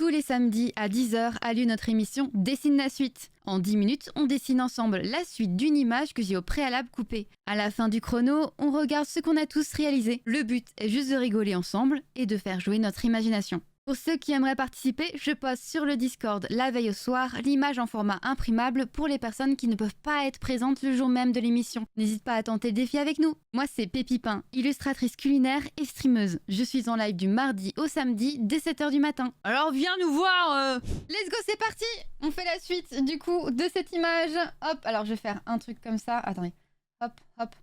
Tous les samedis à 10h a lieu notre émission Dessine la suite. En 10 minutes, on dessine ensemble la suite d'une image que j'ai au préalable coupée. À la fin du chrono, on regarde ce qu'on a tous réalisé. Le but est juste de rigoler ensemble et de faire jouer notre imagination. Pour ceux qui aimeraient participer, je poste sur le Discord la veille au soir l'image en format imprimable pour les personnes qui ne peuvent pas être présentes le jour même de l'émission. N'hésite pas à tenter le défi avec nous. Moi, c'est Pépipin, illustratrice culinaire et streameuse. Je suis en live du mardi au samedi dès 7h du matin. Alors viens nous voir. Let's go, c'est parti. On fait la suite du coup de cette image. Hop, alors je vais faire un truc comme ça. Attendez. Hop, hop.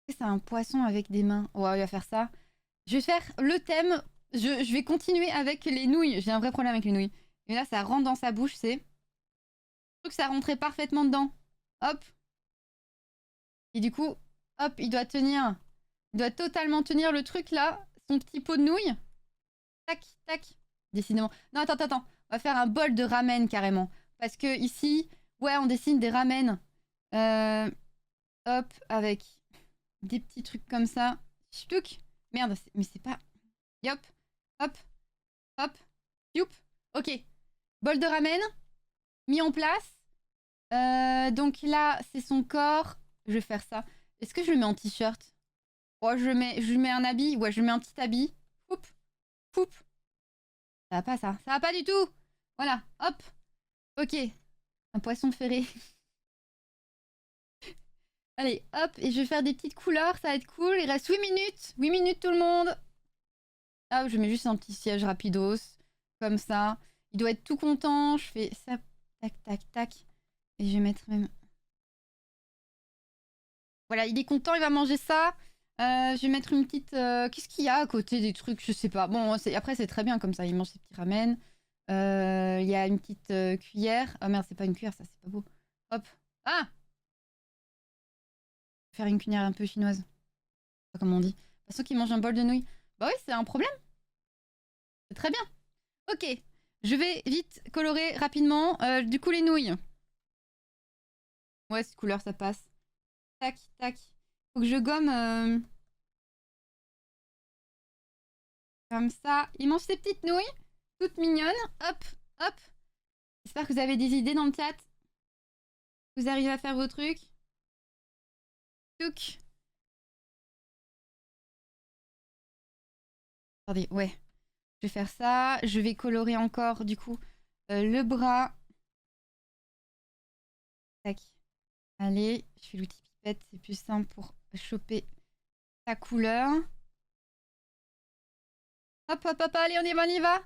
C'est un poisson avec des mains. Ouais, on va faire ça. Je vais faire le thème. Je vais continuer avec les nouilles. J'ai un vrai problème avec les nouilles. Et là, ça rentre dans sa bouche, c'est... Je trouve que ça rentrait parfaitement dedans. Hop. Et du coup, hop, il doit tenir. Il doit totalement tenir le truc, là. Son petit pot de nouilles. Tac, tac. Décidément. Non, attends, attends. On va faire un bol de ramen, carrément. Parce que ici, ouais, on dessine des ramen. Hop, avec des petits trucs comme ça. Ch'touk. Merde, mais c'est pas... Yop. Hop, hop, youp. Ok. Bol de ramen. Mis en place. Donc là, c'est son corps. Je vais faire ça. Est-ce que je le mets en t-shirt? Oh, je lui mets un habit. Ouais, je lui mets un petit habit. Poup. Poup. Ça va pas, ça. Ça va pas du tout. Voilà. Hop. Ok. Un poisson ferré. Allez, hop. Et je vais faire des petites couleurs. Ça va être cool. Il reste 8 minutes. 8 minutes, tout le monde. Ah, je mets juste un petit siège rapidos, comme ça. Il doit être tout content. Je fais ça, tac, tac, tac. Et je vais mettre même... Voilà, il est content, il va manger ça. Je vais mettre une petite... Qu'est-ce qu'il y a à côté des trucs? Je sais pas. Bon, après, c'est très bien comme ça. Il mange ses petits ramen. Il y a une petite cuillère. Ah merde, c'est pas une cuillère, ça, c'est pas beau. Hop. Ah! Je vais faire une cuillère un peu chinoise. Je sais pas comment on dit. Parce qu'il mange un bol de nouilles. Bah oui, c'est un problème. C'est très bien. Ok. Je vais vite colorer rapidement. Du coup, les nouilles. Ouais, cette couleur, ça passe. Tac, tac. Faut que je gomme... Comme ça. Il mange ses petites nouilles. Toutes mignonnes. Hop, hop. J'espère que vous avez des idées dans le chat. Vous arrivez à faire vos trucs. Touk. Attendez, ouais. Je vais faire ça. Je vais colorer encore, du coup, le bras. Tac. Allez, je fais l'outil pipette. C'est plus simple pour choper sa couleur. Hop, hop, hop. Allez, on y va, on y va.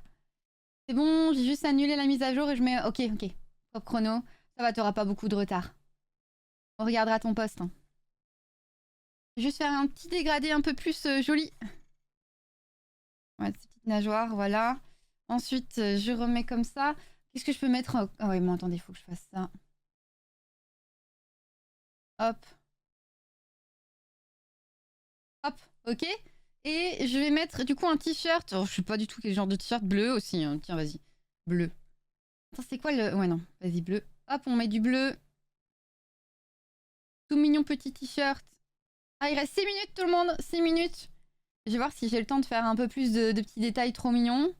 C'est bon, j'ai juste annulé la mise à jour et je mets... Ok, ok. Top chrono. Ça va, t'auras pas beaucoup de retard. On regardera ton poste. Hein. Je vais juste faire un petit dégradé un peu plus joli. Ouais, ces petites nageoires, voilà. Ensuite, je remets comme ça. Qu'est-ce que je peux mettre? Ah ouais, bon, attendez, il faut que je fasse ça. Hop. Hop, ok. Et je vais mettre du coup un t-shirt. Oh, je sais pas du tout quel genre de t-shirt. Bleu aussi. Hein. Tiens, vas-y. Bleu. Attends, c'est quoi le... Ouais, non. Vas-y, bleu. Hop, on met du bleu. Tout mignon petit t-shirt. Ah, il reste 6 minutes tout le monde. 6 minutes. Je vais voir si j'ai le temps de faire un peu plus de petits détails trop mignons.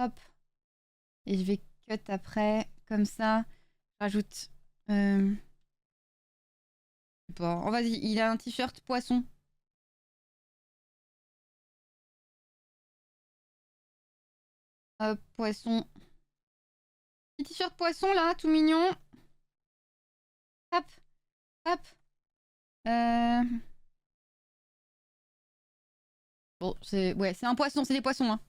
Hop. Et je vais cut après. Comme ça. Je rajoute... Je sais pas. Oh, vas-y, il a un t-shirt poisson. Hop, poisson. Petit t-shirt poisson là, tout mignon. Hop, hop. Bon, c'est ouais, c'est un poisson, c'est des poissons. Hein.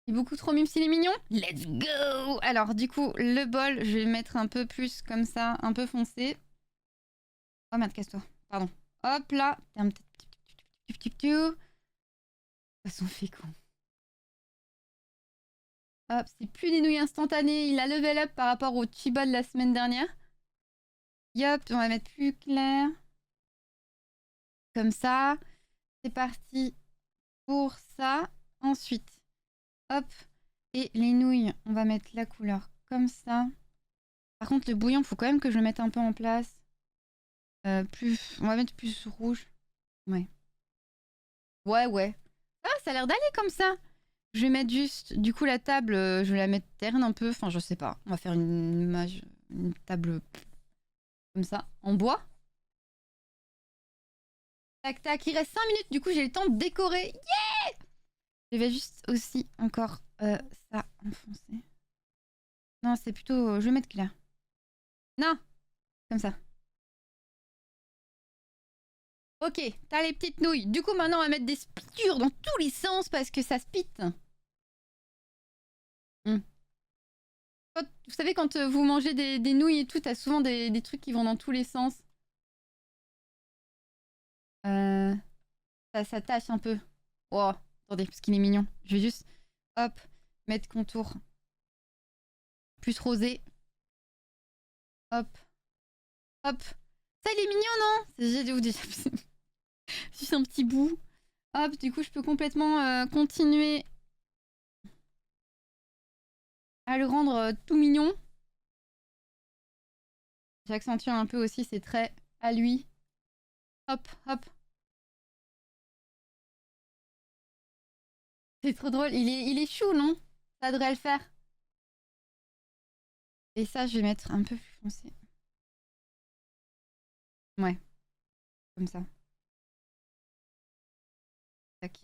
Il est beaucoup trop mime s'il est mignon. Let's go. Alors du coup, le bol, je vais le mettre un peu plus comme ça, un peu foncé. Oh merde, casse-toi. Pardon. Hop là. Poisson fécond. Hop, c'est plus des nouilles instantanées. Il a level up par rapport au Chiba de la semaine dernière. Yop, on va mettre plus clair. Comme ça. C'est parti pour ça. Ensuite, hop. Et les nouilles, on va mettre la couleur comme ça. Par contre, le bouillon, faut quand même que je le mette un peu en place. On va mettre plus rouge. Ouais. Ouais, ouais. Ah, ça a l'air d'aller comme ça. Je vais mettre juste... Du coup, la table, je vais la mettre terne un peu. Enfin, je sais pas. On va faire une image... Une table comme ça, en bois. Tac, tac. Il reste 5 minutes. Du coup, j'ai le temps de décorer. Yeah! Je vais juste aussi encore ça enfoncer. Non, c'est plutôt... je vais mettre clair. Non! Comme ça. Ok, t'as les petites nouilles. Du coup, maintenant, on va mettre des spitures dans tous les sens parce que ça spite. Vous savez, quand vous mangez des nouilles et tout, t'as souvent des trucs qui vont dans tous les sens. Euh, ça tâche un peu. Oh, attendez, parce qu'il est mignon. Je vais juste, hop, mettre contour. Plus rosé. Hop, hop. Ça, il est mignon, non? J'ai déjà juste un petit bout. Hop, du coup, je peux complètement continuer à le rendre tout mignon. J'accentue un peu aussi ses traits à lui. Hop, hop. C'est trop drôle. Il est chou, non? Ça devrait le faire. Et ça, je vais mettre un peu plus foncé. Ouais, comme ça. Tac.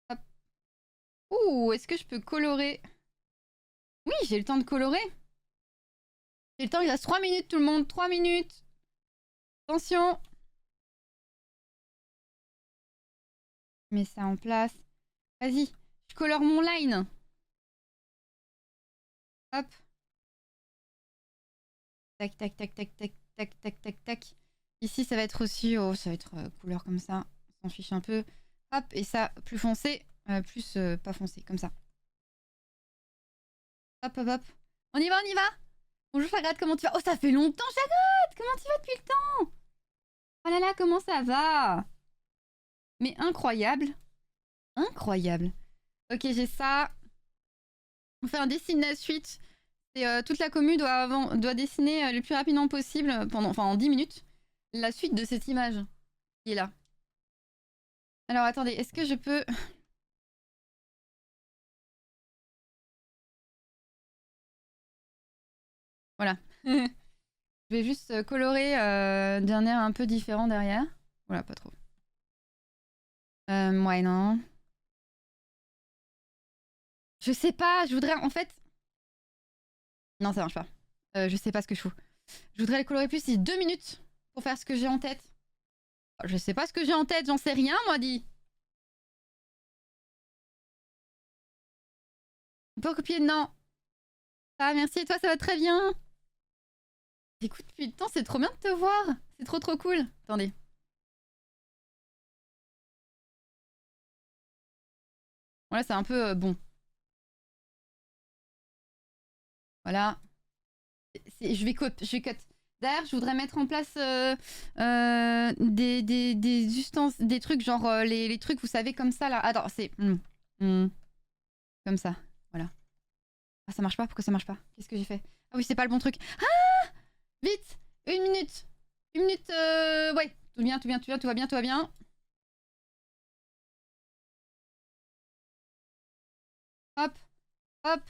Hop. Ouh, est-ce que je peux colorer? Oui, j'ai le temps de colorer. J'ai le temps, il reste 3 minutes, tout le monde. 3 minutes. Attention. Je mets ça en place. Vas-y, je colore mon line. Hop. Tac, tac, tac, tac, tac, tac, tac, tac, tac. Ici, ça va être aussi... Oh, ça va être couleur comme ça. On s'en fiche un peu. Hop, et ça, plus foncé. Plus pas foncé, comme ça. Hop, hop, hop. On y va, on y va. Bonjour Chagrade, comment tu vas? Oh, ça fait longtemps Chagrade. Comment tu vas depuis le temps? Oh là là, comment ça va? Mais incroyable. Incroyable. Ok, j'ai ça. On fait un dessine la suite. Et toute la commu doit dessiner le plus rapidement possible, en 10 minutes, la suite de cette image qui est là. Alors attendez, est-ce que je peux... Voilà. Je vais juste colorer d'un air un peu différent derrière. Voilà, pas trop. Ouais, non. Je sais pas, je voudrais en fait... Non, ça marche pas. Je sais pas ce que je fous. Je voudrais le colorer plus, c'est 2 minutes pour faire ce que j'ai en tête. Je sais pas ce que j'ai en tête, j'en sais rien, moi, dit. On peut recopier? Non. Ah, merci, et toi, ça va très bien. Écoute, depuis le temps, c'est trop bien de te voir. C'est trop trop cool. Attendez. Voilà, c'est un peu bon. Voilà. Je vais cut. D'ailleurs, je voudrais mettre en place des trucs, genre les trucs, vous savez, comme ça, là. Attends, c'est... comme ça. Voilà. Ah, ça marche pas? Pourquoi ça marche pas? Qu'est-ce que j'ai fait? Ah oui, c'est pas le bon truc. Ah! Vite! 1 minute! 1 minute, ouais. Tout bien, tout bien, tout bien, tout va bien, tout va bien. Hop, hop.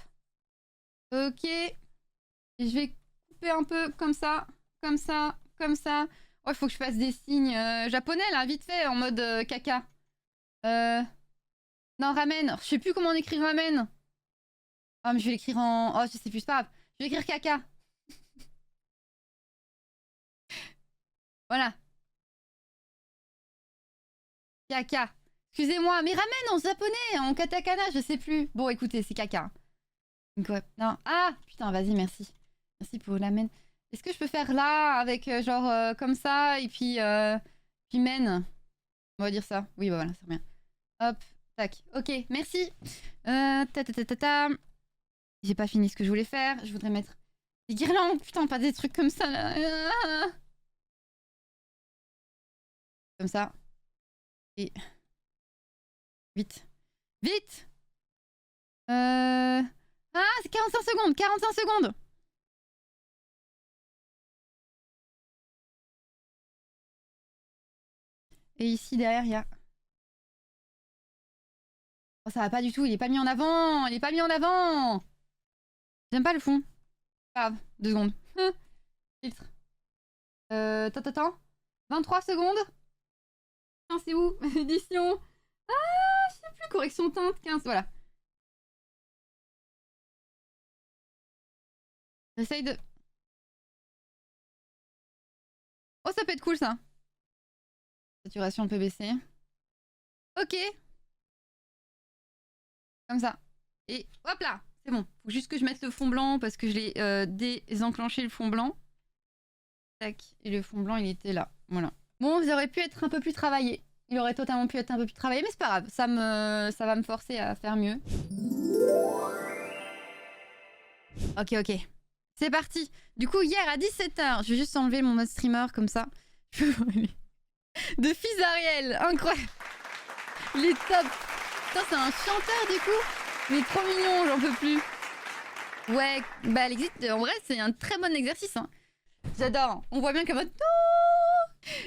Ok. Et je vais couper un peu comme ça, comme ça, comme ça. Oh, il faut que je fasse des signes japonais là, vite fait, en mode caca. Euh... Non, ramen. Je sais plus comment on écrit ramen. Ah, mais je vais l'écrire en... Oh, je sais plus, c'est pas grave. Je vais écrire caca. Voilà. Caca. Excusez-moi, mais ramen en japonais, en katakana, je sais plus. Bon, écoutez, c'est caca. Donc, ouais. Non. Ah, putain, vas-y, merci. Merci pour ramen. Est-ce que je peux faire là, avec genre comme ça, et puis men? On va dire ça. Oui, bah voilà, c'est bien. Hop, tac. Ok, merci. Ta ta ta ta ta. J'ai pas fini ce que je voulais faire. Je voudrais mettre des guirlandes. Putain, pas des trucs comme ça là. Comme ça. Et vite. Vite. Ah, c'est 45 secondes. 45 secondes. Et ici derrière, il y a Oh, ça va pas du tout, il est pas mis en avant. Il est pas mis en avant. J'aime pas le fond. Pas grave, 2 secondes. Filtre. Attends. 23 secondes. Putain, c'est où? Édition. Ah, je sais plus. Correction teinte, 15. Voilà. J'essaye de... Oh, ça peut être cool, ça. Saturation, on peut baisser. Ok. Comme ça. Et hop là. C'est bon. Faut juste que je mette le fond blanc parce que je l'ai désenclenché le fond blanc. Tac. Et le fond blanc, il était là. Voilà. Bon, ça aurait pu être un peu plus travaillé. Il aurait totalement pu être un peu plus travaillé, mais c'est pas grave. Ça va me forcer à faire mieux. Ok. C'est parti. Du coup, hier à 17h, je vais juste enlever mon mode streamer comme ça. De Fils Ariel. Incroyable. Il est top. Putain, c'est un chanteur du coup. Mais trop mignon, j'en peux plus. Ouais, bah l'exit, en vrai, c'est un très bon exercice. Hein. J'adore. On voit bien qu'à mode...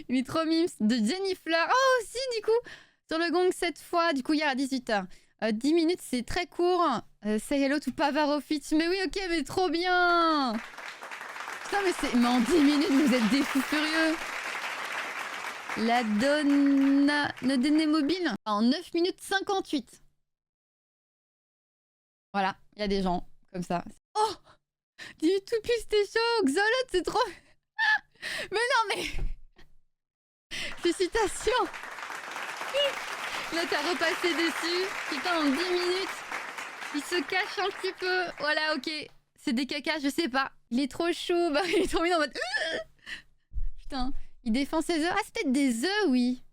Il est trop mimes. De Jennifer. Oh, aussi, du coup. Sur le gong 7 fois. Du coup, hier à 18h. 10 minutes, c'est très court. Say hello to Pavarofitch. Mais oui, ok, mais trop bien. Putain, mais en 10 minutes, vous êtes des fous furieux. La Donna... Nodene Mobile. En 9 minutes 58. Voilà, il y a des gens comme ça. Oh, du tout plus c'était chaud. Xolot, c'est trop... Mais non, mais... Félicitations. Là, t'as repassé dessus. Putain, en 10 minutes. Il se cache un petit peu. Voilà, ok. C'est des cacas, je sais pas. Il est trop chaud. Bah, il est trop mis en mode... Putain, il défend ses œufs. Ah, c'est peut-être des œufs, oui.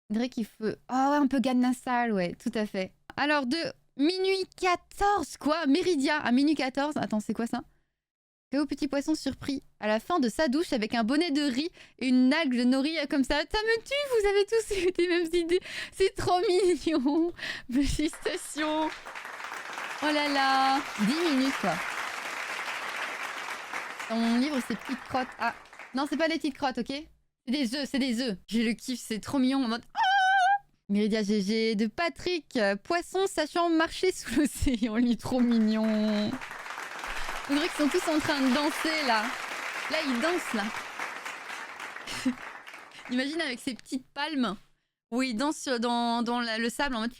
On dirait qu'il faut... Oh, ouais, un peu Gangnam Style, ouais, tout à fait. Alors, de minuit 14, quoi. Méridia, à minuit 14. Attends, c'est quoi ça? K.O. petit poisson surpris à la fin de sa douche avec un bonnet de riz et une algue de nori comme ça. Ça me tue, vous avez tous eu les mêmes idées. C'est trop mignon. Félicitations. Oh là là. 10 minutes, quoi. Dans mon livre, c'est petites crottes. Ah, non, c'est pas des petites crottes, ok? C'est des œufs, c'est des œufs. J'ai le kiff, c'est trop mignon en mode... Méridia GG de Patrick. Poisson sachant marcher sous l'océan. Il est trop mignon. On dirait qu'ils sont tous en train de danser, là. Là, ils dansent, là. Imagine avec ces petites palmes où ils dansent dans le sable en mode...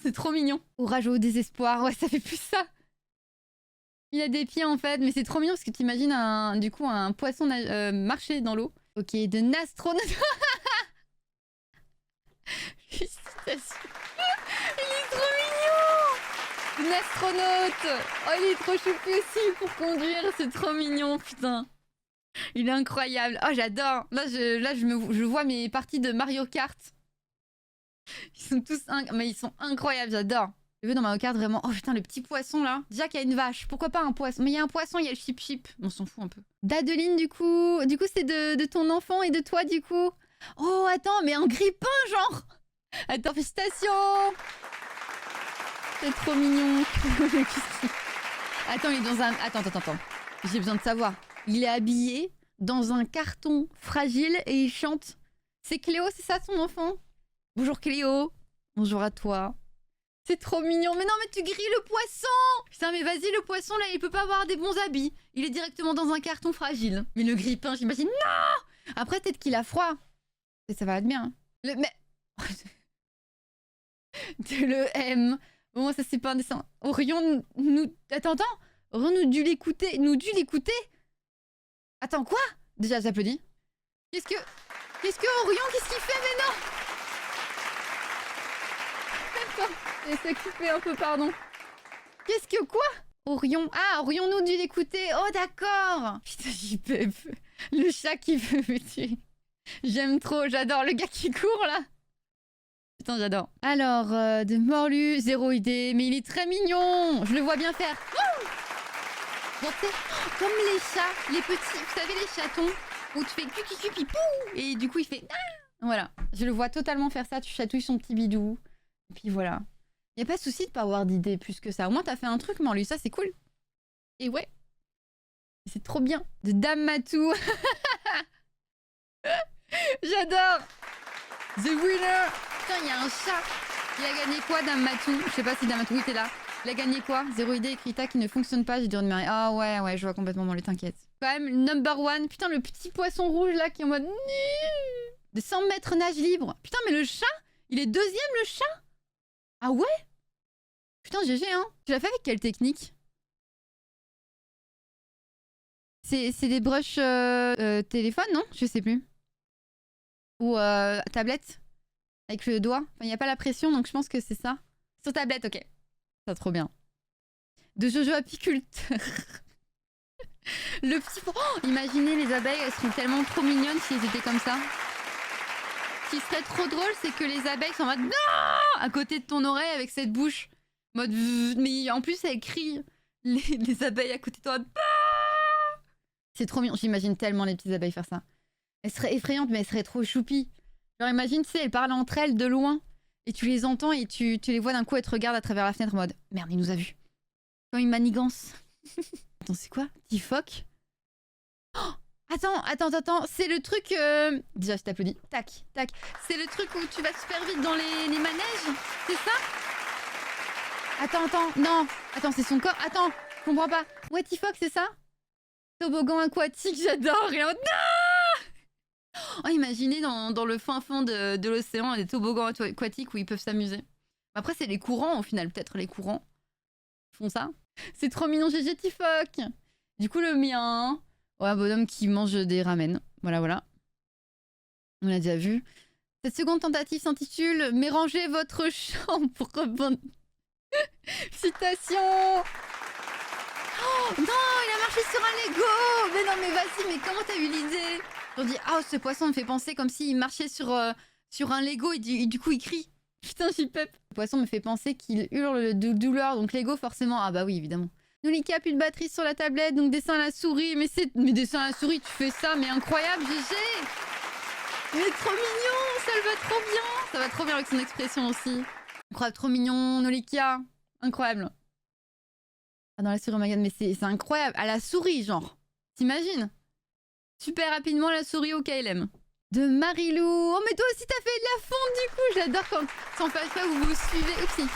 C'est trop mignon. Orage au désespoir. Ouais, ça fait plus ça. Il a des pieds, en fait. Mais c'est trop mignon parce que t'imagines, du coup, un poisson marcher dans l'eau. Ok, de Nastronaute. Félicitations. Il est trop mignon. Une astronaute. Oh, il est trop choupi aussi pour conduire. C'est trop mignon, putain. Il est incroyable. Oh, j'adore. Là, je vois mes parties de Mario Kart. Ils sont tous... Mais ils sont incroyables, j'adore. Je veux dans Mario Kart, vraiment... Oh, putain, le petit poisson, là. Déjà qu'il y a une vache. Pourquoi pas un poisson? Mais il y a un poisson, il y a le chip-chip. On s'en fout un peu. D'Adeline, du coup... Du coup, c'est de ton enfant et de toi, du coup. Oh, attends, mais un grippin, genre. Attends, félicitations. C'est trop mignon. Attends, il est dans un... Attends. J'ai besoin de savoir. Il est habillé dans un carton fragile et il chante. C'est Cléo, c'est ça son enfant? Bonjour Cléo. Bonjour à toi. C'est trop mignon. Mais non, mais tu grilles le poisson. Putain, mais vas-y, le poisson, là, il peut pas avoir des bons habits. Il est directement dans un carton fragile. Mais le grippin, j'imagine... Non. Après, peut-être qu'il a froid. Et ça va être bien. Mais... Le M. Bon, ça c'est pas un dessin. Orion nous... Attends. Orion nous dû l'écouter. Attends, quoi? Déjà, j'applaudis. Qu'est-ce que Orion, qu'est-ce qu'il fait? Mais non. Attends, laissez couper un peu, pardon. Qu'est-ce que quoi? Orion. Ah, Orion nous dû l'écouter. Oh, d'accord. Putain, j'y peux. Le chat qui veut me tuer. J'aime trop, j'adore le gars qui court, là. Putain, j'adore. Alors, de Morlu, zéro idée, mais il est très mignon. Je le vois bien faire. Genre, comme les chats, les petits, vous savez, les chatons, où tu fais cupi pou, et du coup, il fait... Voilà, je le vois totalement faire ça. Tu chatouilles son petit bidou. Et puis voilà. Y a pas de souci de pas avoir d'idée plus que ça. Au moins, t'as fait un truc, Morlu, ça, c'est cool. Et ouais. C'est trop bien. De Dame Matou. J'adore. The winner. Putain, il y a un chat. Il a gagné quoi, Dame Matou? Je sais pas si Dame Matou était là. Il a gagné quoi? Zéro idée, Krita qui ne fonctionne pas. J'ai dû remarquer. Ah ouais, je vois complètement dans les t'inquiète. Quand même, number one. Putain, le petit poisson rouge là qui est en mode. De 100 mètres nage libre. Putain, mais le chat, il est deuxième, le chat? Ah ouais? Putain, GG, hein. Tu l'as fait avec quelle technique? C'est des brushes téléphone, non? Je sais plus. Ou tablette? Avec le doigt. Enfin, il n'y a pas la pression, donc je pense que c'est ça. Sur tablette, ok. Ça, trop bien. De Jojo apiculteur. Le petit... Oh, imaginez, les abeilles, elles seront tellement trop mignonnes si elles étaient comme ça. Ce qui serait trop drôle, c'est que les abeilles sont en mode... Non, à côté de ton oreille avec cette bouche. Mode... Mais en plus, elles crient. Les abeilles à côté de toi. C'est trop mignon. J'imagine tellement les petites abeilles faire ça. Elles seraient effrayantes, mais elles seraient trop choupies. Genre imagine, tu sais, elles parlent entre elles de loin. Et tu les entends et tu les vois d'un coup, elles te regardent à travers la fenêtre en mode... Merde, il nous a vus. Comme une manigance. Attends, c'est quoi? Petit phoque? Oh, attends. C'est le truc... Déjà, je t'applaudis. Tac. C'est le truc où tu vas super vite dans les manèges? C'est ça? Attends. Non. Attends, c'est son corps. Attends, je comprends pas. Ouais, T-Fox, c'est ça? Toboggan aquatique, j'adore. Et en mode... Non! Oh, imaginez dans le fin fond de l'océan des toboggans aquatiques où ils peuvent s'amuser. Après, c'est les courants, au final. Peut-être les courants font ça. C'est trop mignon, GG T-Fox. Du coup, le mien... Ouais, un bonhomme qui mange des ramen. Voilà. On l'a déjà vu. Cette seconde tentative s'intitule « Mérangez votre chambre ». Bonne... Citation. Oh, non, il a marché sur un Lego. Mais non, mais vas-y, mais comment t'as eu l'idée? On dit « Ah, ce poisson me fait penser comme s'il marchait sur un Lego et du coup, il crie. » Putain, j'y pep. Le poisson me fait penser qu'il hurle de douleur, donc Lego, forcément. Ah bah oui, évidemment. Nolika, plus de batterie sur la tablette, donc dessin à la souris. Mais dessin à la souris, tu fais ça, mais incroyable, GG. Mais trop mignon, ça le va trop bien. Ça va trop bien avec son expression aussi. Incroyable, trop mignon, Nolika. Incroyable. Ah, dans la souris, oh my god, mais c'est incroyable. À la souris, genre. T'imagines? Super rapidement, la souris au KLM. De Marilou. Oh, mais toi aussi, t'as fait de la fonte, du coup. J'adore quand, sans faire ça, vous vous suivez. Oupsie.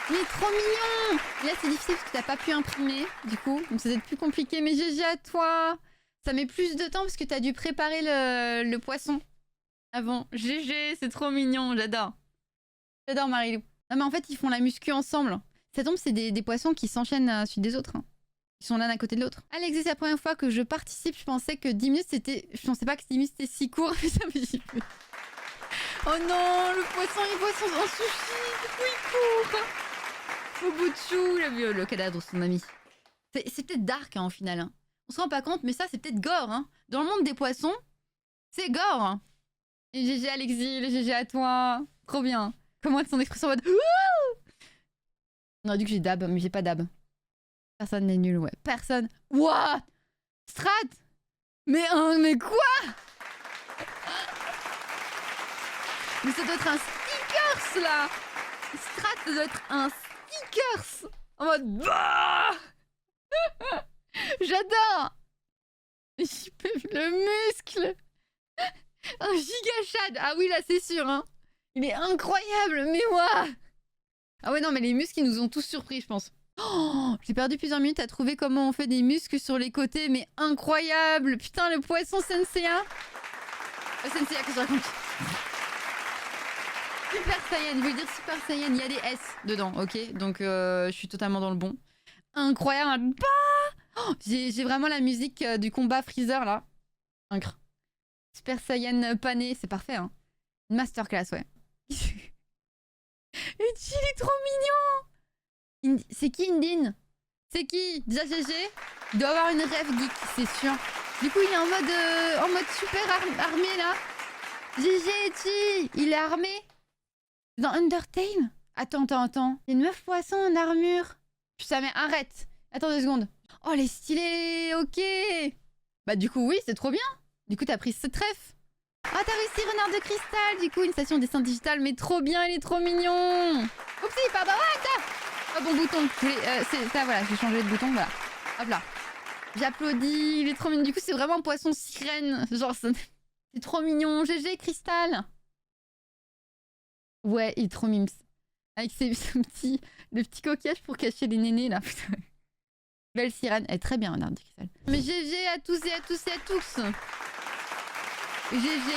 Mais trop mignon. Et là, c'est difficile parce que t'as pas pu imprimer, du coup. Donc, ça va être plus compliqué. Mais GG à toi. Ça met plus de temps parce que t'as dû préparer le poisson avant. GG, c'est trop mignon. J'adore. J'adore Marilou. Non, mais en fait, ils font la muscu ensemble. Ça tombe, c'est des poissons qui s'enchaînent à la suite des autres. Hein. Ils sont l'un à côté de l'autre. Alexis, c'est la première fois que je participe. Je pensais que 10 minutes, c'était... Je pensais pas que 10 minutes, c'était si court. Mais ça me dit... Oh non, le poisson, il voit son sushi. Du coup, il court. Au bout de chou, il a vu le cadavre de son ami. C'est peut-être dark, hein, au final. Hein. On se rend pas compte, mais ça, c'est peut-être gore. Hein. Dans le monde des poissons, c'est gore. Hein. Et GG Alexis, le GG à toi. Trop bien. Comment de son expression en mode... On aurait dit que j'ai dab, mais j'ai pas dab. Personne n'est nul, ouais. Personne. What? Strat? Mais quoi? Mais ça doit être un stickers, là. Strat, ça doit être un stickers. En mode... Bah. J'adore. Le muscle. Un giga shad. Ah oui, là, c'est sûr, hein. Il est incroyable, mais ouah. Ah ouais, non, mais les muscles, ils nous ont tous surpris, je pense. Oh, j'ai perdu plusieurs minutes à trouver comment on fait des muscles sur les côtés, mais incroyable. Putain, le poisson Senseiya. Senseiya, que je raconte. Super Saiyan, je veux dire Super Saiyan, il y a des S dedans, ok? Donc, je suis totalement dans le bon. Incroyable. Bah oh, j'ai vraiment la musique du combat Freezer, là. Incre. Super Saiyan pané, c'est parfait, hein. Une masterclass, ouais. Uchi, il est trop mignon. C'est qui Indin? C'est qui? Déjà GG? Il doit avoir une rêve geek, c'est sûr. Du coup, il est en mode super armé, là. GG, Uchi, il est armé. Dans Undertale? Attends. Il y a 9 poissons en armure. Putain, mais arrête. Attends 2 secondes. Oh, les stylés, ok. Bah du coup, oui, c'est trop bien. Du coup, t'as pris ce trèfle. Ah, t'as réussi Renard de cristal. Du coup, une station dessin digital, mais trop bien, il est trop mignon. Oupsie, pardon. Ah, ça. Oh, bon bouton. C'est ça, voilà, j'ai changé de bouton, voilà. Hop là. J'applaudis, il est trop mignon. Du coup, c'est vraiment un poisson sirène. Genre, c'est trop mignon. GG, cristal. Ouais, il est trop mimes. Avec le petit coquillage pour cacher les nénés là. Putain. Belle sirène. Elle est très bien, regarde. Mais GG à tous et à tous et à tous. GG.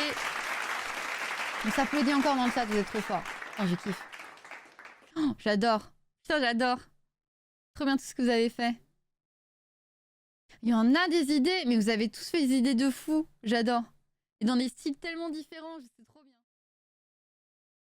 On s'applaudit encore dans le chat, vous êtes trop fort. Oh, je kiffe. Oh, j'adore. Putain, j'adore. Trop bien tout ce que vous avez fait. Il y en a des idées, mais vous avez tous fait des idées de fou. J'adore. Et dans des styles tellement différents, c'est trop